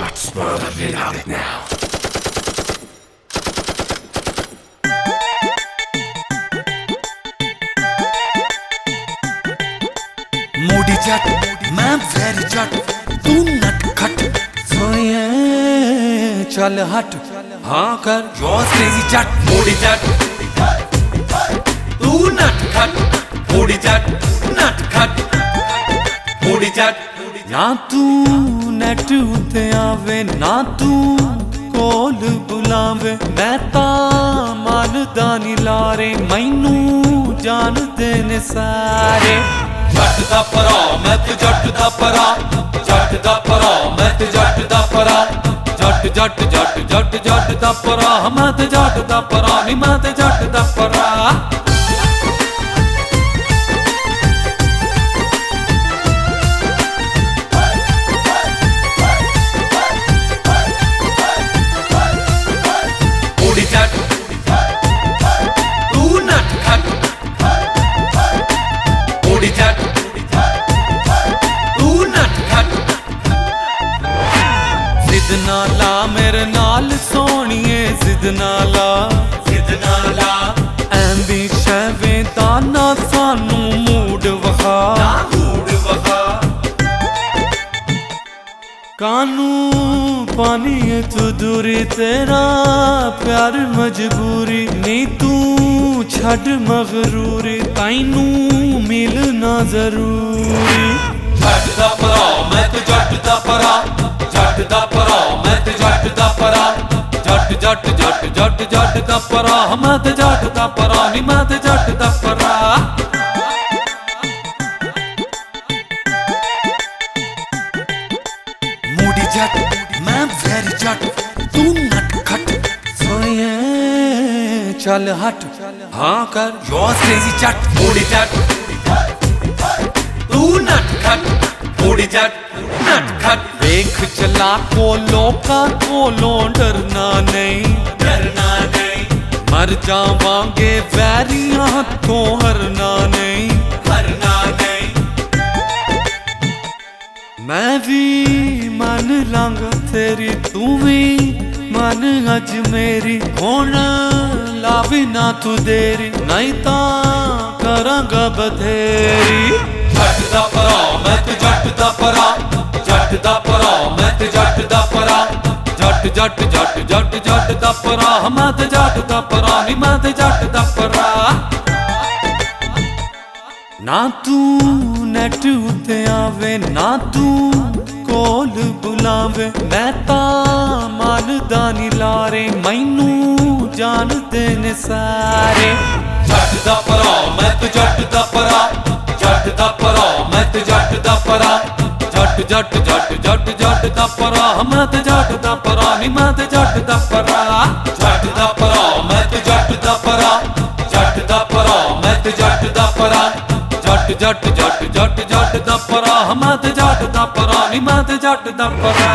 Let's murder it now. मोड़ी जट मैं very जट तू नट खट सोए चल हट हाँ कर योर क्रेजी जट मोड़ी जट तू नट खट मोड़ी जट नट खट मोड़ी जट ना तू नट उते आवे ना तू कोल बुलावे मैं ता मनदा नी लारे मैनू जानदे ने सारे जट दा परा मैं ते जट दा परा जट दा परा मैं ते जट दा परा जट जट जट जट जट दा परा मैं ते जट दा परा नी मैं ते जट दा परा मोड़ी जट तू नट खट मोड़ी जट जिद ना ला मेरे नाल सोनिए जिद ना ला ऐंदी शैवें दा ना सानू मूड वखा कानू पानी तू दूरी तेरा प्यार मजबूरी नी तू छड़ मगरूरी ताइनू मिलना जरूरी जट दा परा मैं ते जट दा परा जट दा परा मैं ते जट दा परा जट जट जट जट जट दा परा मैं ते जट दा परा नी मैं ते जट दा परा मोड़ी जट मैं वेरी जट तू नट खट सोए चल हट हाँ कर योर क्रेजी जट मोड़ी जट तू नट खट मोड़ी जट नट खट देख चला को लोका कोलों डरना नहीं मर जावांगे वैरियां तो हरना नहीं मैं भी मन लांगा तेरी तू भी मन अज मेरी होना लावी ना तू देरी नहीं ता करांगा बथेरी जट दा परा मैं ते जट दा परा जट दा परा मैं ते जट दा परा जट जट जट जट जट दा परा मैं ते जट दा परा नी मैं ते जट दा परा ना तू नट उते आवे ना तू कोल बुलावे मैं ता मनदा नी लारे मैनू जानदे ने सारे जट दा परा मैं ते जट दा परा जट दा परा मैं ते जट दा परा जट जट जट जट जट दा परा मैं ते जट दा परा नी मैं ते जट दा परा जट दा परा मैं ते जट दा परा जट दा परा मैं ते जट दा परा जट जट जट जट जट दा परा मैं ते जट दा परा नी मैं ते जट दा परा